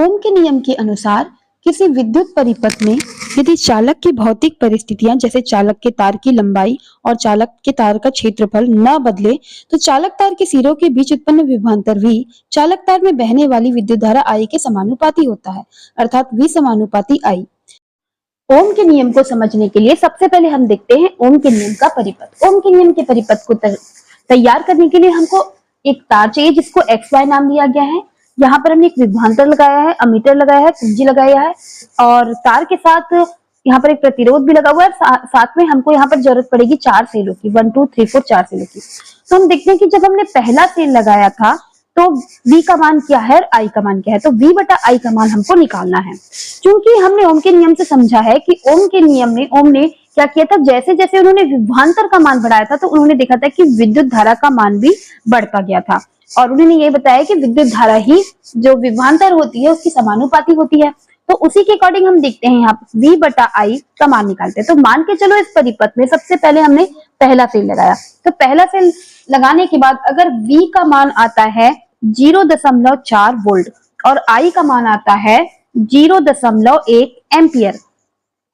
ओम के नियम के अनुसार किसी विद्युत परिपथ में यदि चालक की भौतिक परिस्थितियां जैसे चालक के तार की लंबाई और चालक के तार का क्षेत्रफल न बदले तो चालक तार के सिरों के बीच उत्पन्न विभवांतर V चालक तार में बहने वाली विद्युत धारा I के समानुपाती होता है, अर्थात V समानुपाती I। ओम के नियम को समझने के लिए सबसे पहले हम देखते हैं ओम के नियम का परिपथ। ओम के नियम के परिपथ को तैयार करने के लिए हमको एक तार चाहिए जिसको XY नाम दिया गया है। यहाँ पर हमने एक विभवांतर लगाया है, अमीटर लगाया है, कुंजी लगाया है और तार के साथ यहाँ पर एक प्रतिरोध भी लगा हुआ है। साथ में हमको यहाँ पर जरूरत पड़ेगी 4 सेलों की, 1 2 3 4 4 सेलों की। तो हम देखते हैं कि जब हमने पहला सेल लगाया था तो V का मान क्या है और I का मान क्या है, तो V बटा I का मान हमको निकालना है। क्योंकि हमने ओम के नियम से समझा है कि ओम के नियम में ओम ने क्या किया था, जैसे जैसे उन्होंने विभवांतर का मान बढ़ाया था तो उन्होंने देखा था कि विद्युत धारा का मान भी बढ़ता गया था और उन्होंने ये बताया कि विद्युत धारा ही जो विभवांतर होती है उसकी समानुपाती होती है। तो उसी के अकॉर्डिंग हम देखते हैं यहाँ V बटा I का मान निकालते हैं। तो मान के चलो इस परिपथ में सबसे पहले हमने पहला सेल लगाया, तो पहला सेल लगाने के बाद अगर V का मान आता है 0.4 वोल्ट और I का मान आता है 0.1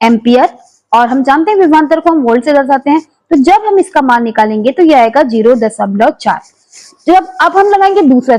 एम्पियर और हम जानते हैं विभवांतर को हम वोल्ट से दर्शाते हैं। तो जब हम इसका मान निकालेंगे तो यह आएगा 0.4। जब अब हम लगाएंगे दूसरा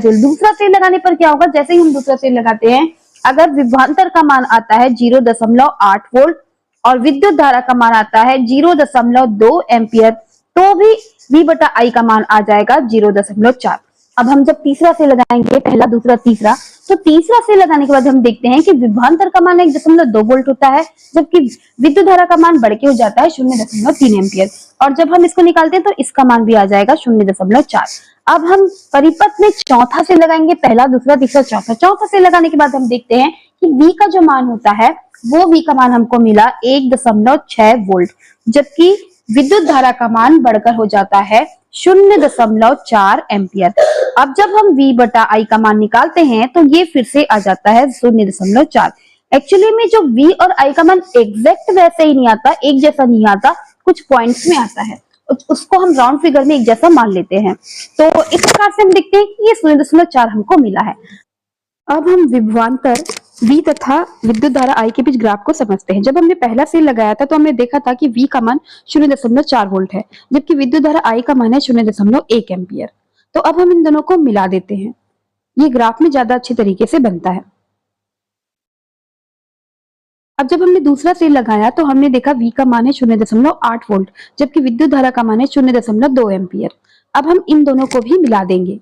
सेल लगाने पर क्या होगा, जैसे ही हम दूसरा सेल लगाते हैं अगर विभवांतर का मान आता है 0.8 वोल्ट और विद्युत धारा का मान आता है 0.2 एम्पियर तो भी V बटा I का मान आ जाएगा 0.4। अब हम जब तीसरा सेल लगाएंगे, पहला दूसरा तीसरा, तो तीसरा सेल लगाने के बाद हम देखते हैं कि विभवांतर का मान 1.2 वोल्ट होता है जबकि विद्युत धारा का मान बढ़ के हो जाता है 0.3 एम्पियर और जब हम इसको निकालते हैं तो इसका मान भी आ जाएगा 0.4। अब हम परिपथ में चौथा सेल लगाएंगे, पहला दूसरा तीसरा चौथा सेल लगाने के बाद हम देखते हैं कि V का जो मान होता है वो V का मान हमको मिला 1.6 वोल्ट जबकि विद्युत धारा का मान बढ़कर हो जाता है 0.4 एम्पियर। अब जब हम V बटा I का मान निकालते हैं तो ये फिर से आ जाता है 0.4। एक्चुअली में जो V और I का मान एग्जैक्ट वैसे ही नहीं आता, एक जैसा नहीं आता, कुछ पॉइंट्स में आता है, उसको हम राउंड फिगर में एक जैसा मान लेते हैं। तो इस प्रकार से हम देखते हैं कि ये 0.4 हमको मिला है। अब हम विभवांतर V तथा विद्युत धारा I के बीच ग्राफ को समझते हैं। जब हमने पहला सेल लगाया था तो हमने देखा था कि V का मान 0.4 वोल्ट है जबकि विद्युत धारा I का मान है 0.1 एम्पियर। तो अब हम इन दोनों को मिला देते हैं, ये ग्राफ में ज्यादा अच्छे तरीके से बनता है। अब जब हमने दूसरा सेल लगाया तो हमने देखा V का मान है 0.8 वोल्ट जबकि विद्युत धारा का मान है 0.2 एम्पियर। अब हम इन दोनों को भी मिला देंगे,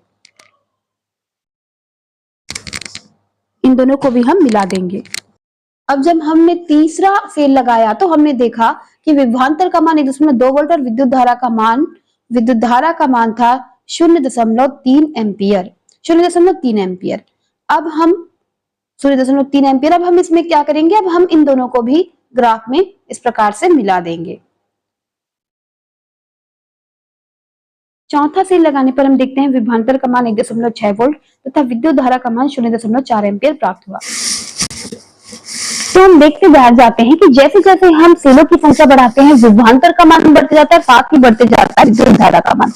इन दोनों को भी हम मिला देंगे। अब जब हमने तीसरा सेल लगाया तो हमने देखा कि विभवांतर का मान 1.2 वोल्ट और विद्युत धारा का मान था 0.3 एम्पियर, 0.3 एम्पियर। अब हम 0.3 एम्पियर, अब हम इसमें क्या करेंगे, अब हम इन दोनों को भी ग्राफ में इस प्रकार से मिला देंगे। चौथा सेल लगाने पर हम देखते हैं विभवांतर का मान 1.6 वोल्ट तथा विद्युत धारा का मान 0.4 एम्पियर प्राप्त हुआ। तो हम देखते बाहर जाते हैं कि जैसे जैसे हम सेलों की संख्या बढ़ाते हैं विभवांतर का मान बढ़ते जाता है, साथ ही बढ़ते जाता है विद्युत धारा का मान।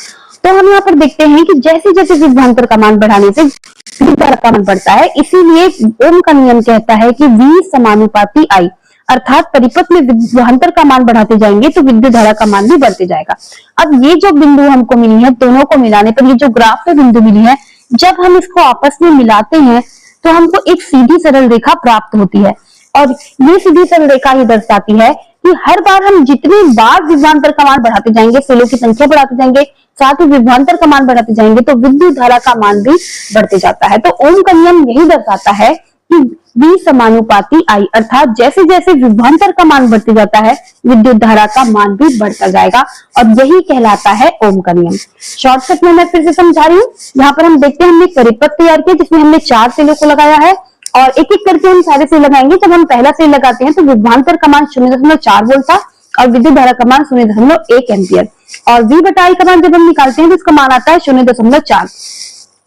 तो हम यहाँ पर देखते हैं कि जैसे जैसे विभवांतर का मान बढ़ाने से विद्युत धारा का मान बढ़ता है, इसीलिए ओम का नियम कहता है कि V समानुपाती I, अर्थात परिपथ में विभवांतर का मान बढ़ाते जाएंगे तो विद्युत धारा का मान भी बढ़ते जाएगा। अब ये जो बिंदु हमको मिली है, दोनों को मिलाने पर ये जो ग्राफ में बिंदु मिली है, जब हम इसको आपस में मिलाते हैं तो हमको एक सीधी सरल रेखा प्राप्त होती है और ये सीधी सरल रेखा ये दर्शाती है कि हर बार हम जितनी बार विभवांतर का मान बढ़ाते जाएंगे, सेलों की संख्या बढ़ाते जाएंगे, साथ ही विभवांतर का मान बढ़ाते जाएंगे तो विद्युत धारा का मान भी बढ़ते जाता है। तो ओम का नियम यही दर्शाता है कि V समानुपाती I, अर्थात जैसे जैसे विभवांतर का मान बढ़ते जाता है विद्युत धारा का मान भी बढ़ता जाएगा और यही कहलाता है ओम का नियम। शॉर्टकट में मैं फिर से समझा रही हूँ। यहाँ पर हम देखते हैं हमने परिपथ तैयार किया जिसमें हमने 4 सेलों को लगाया है और एक एक करके हम सारे सेल लगाएंगे। जब हम पहला सेल लगाते हैं तो विभवांतर का मान 0.4 वोल्ट था और विद्युत धारा का मान 0.1 एम्पियर और V बटा I का मान जब हम निकालते हैं तो इसका मान आता है 0.4।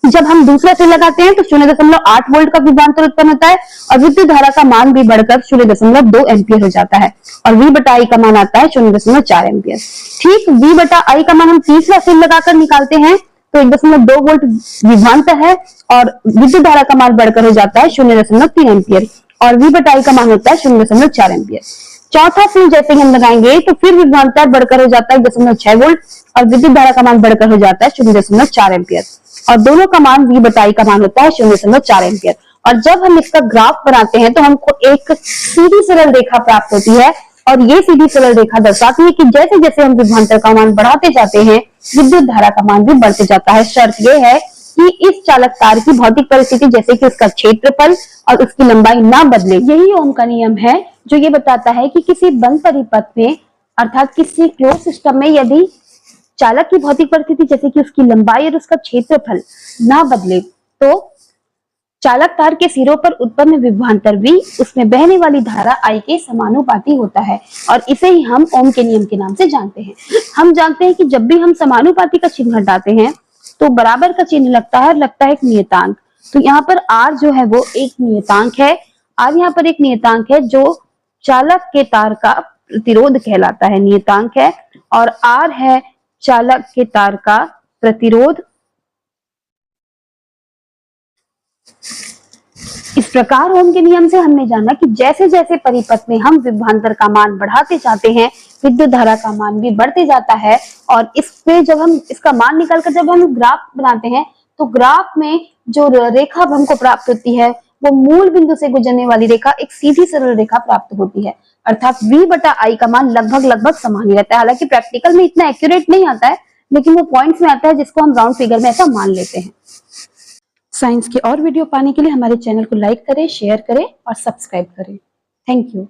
जब हम दूसरा सेल लगाते हैं तो 0.8 वोल्ट का विभवांतर उत्पन्न होता है और विद्युत धारा का मान भी बढ़कर 0.2 एम्पियर हो जाता है और V बटा I का मान आता है 0.4 एम्पियर। ठीक V बटा I का मान हम तीसरा सेल लगाकर निकालते हैं तो 1.2 वोल्ट विभवांतर है और विद्युत धारा का मान बढ़कर हो जाता है 0.3 एम्पियर और V बटा I का मान होता है 0.4 एम्पियर। चौथा फिल जैसे ही हम लगाएंगे तो फिर विभवांतर बढ़कर हो जाता है 1.6 वोल्ट और विद्युत धारा का मान बढ़कर हो जाता है 0.4 एम्पियर और दोनों का मान V बटा I का मान होता है 0.4 एम्पियर। और जब हम इसका ग्राफ बनाते हैं तो हमको एक सीधी सरल रेखा प्राप्त होती है और ये सीधी सरल रेखा दर्शाती है कि जैसे जैसे हम विभवांतर का मान बढ़ाते जाते हैं विद्युत धारा का मान भी बढ़ते जाता है। शर्त यह है कि इस चालक तार की भौतिक परिस्थिति जैसे कि उसका क्षेत्रफल और उसकी लंबाई ना बदले। यही ओम का नियम है जो ये बताता है कि किसी बंद परिपथ में अर्थात किसी क्लोज सिस्टम में यदि चालक की भौतिक परिस्थिति जैसे कि उसकी लंबाई और उसका क्षेत्रफल ना बदले तो चालक तार के सिरों पर उत्पन्न विभवांतर भी उसमें बहने वाली धारा I के समानुपाती होता है और इसे ही हम ओम के नियम के नाम से जानते हैं। हम जानते हैं कि जब भी हम समानुपाती का चिन्ह हटाते हैं तो बराबर का चिन्ह लगता है और लगता है एक नियतांक। तो यहाँ पर R जो है वो एक नियतांक है। R यहाँ पर एक नियतांक है जो चालक के तार का प्रतिरोध कहलाता है, नियतांक है और R है चालक के तार का प्रतिरोध। इस प्रकार ओम के नियम से हमने जाना कि जैसे जैसे परिपथ में हम विभवांतर का मान बढ़ाते जाते हैं विद्युत धारा का मान भी बढ़ते जाता है और इस पे जब हम इसका मान निकालकर जब हम ग्राफ बनाते हैं तो ग्राफ में जो रेखा हमको प्राप्त होती है वो मूल बिंदु से गुजरने वाली रेखा एक सीधी सरल रेखा प्राप्त होती है अर्थात V बटा I का मान लगभग समान ही रहता है। हालांकि प्रैक्टिकल में इतना एक्यूरेट नहीं आता है लेकिन वो पॉइंट्स में आता है जिसको हम राउंड फिगर में ऐसा मान लेते हैं। साइंस के और वीडियो पाने के लिए हमारे चैनल को लाइक करें, शेयर करें और सब्सक्राइब करें। Thank you.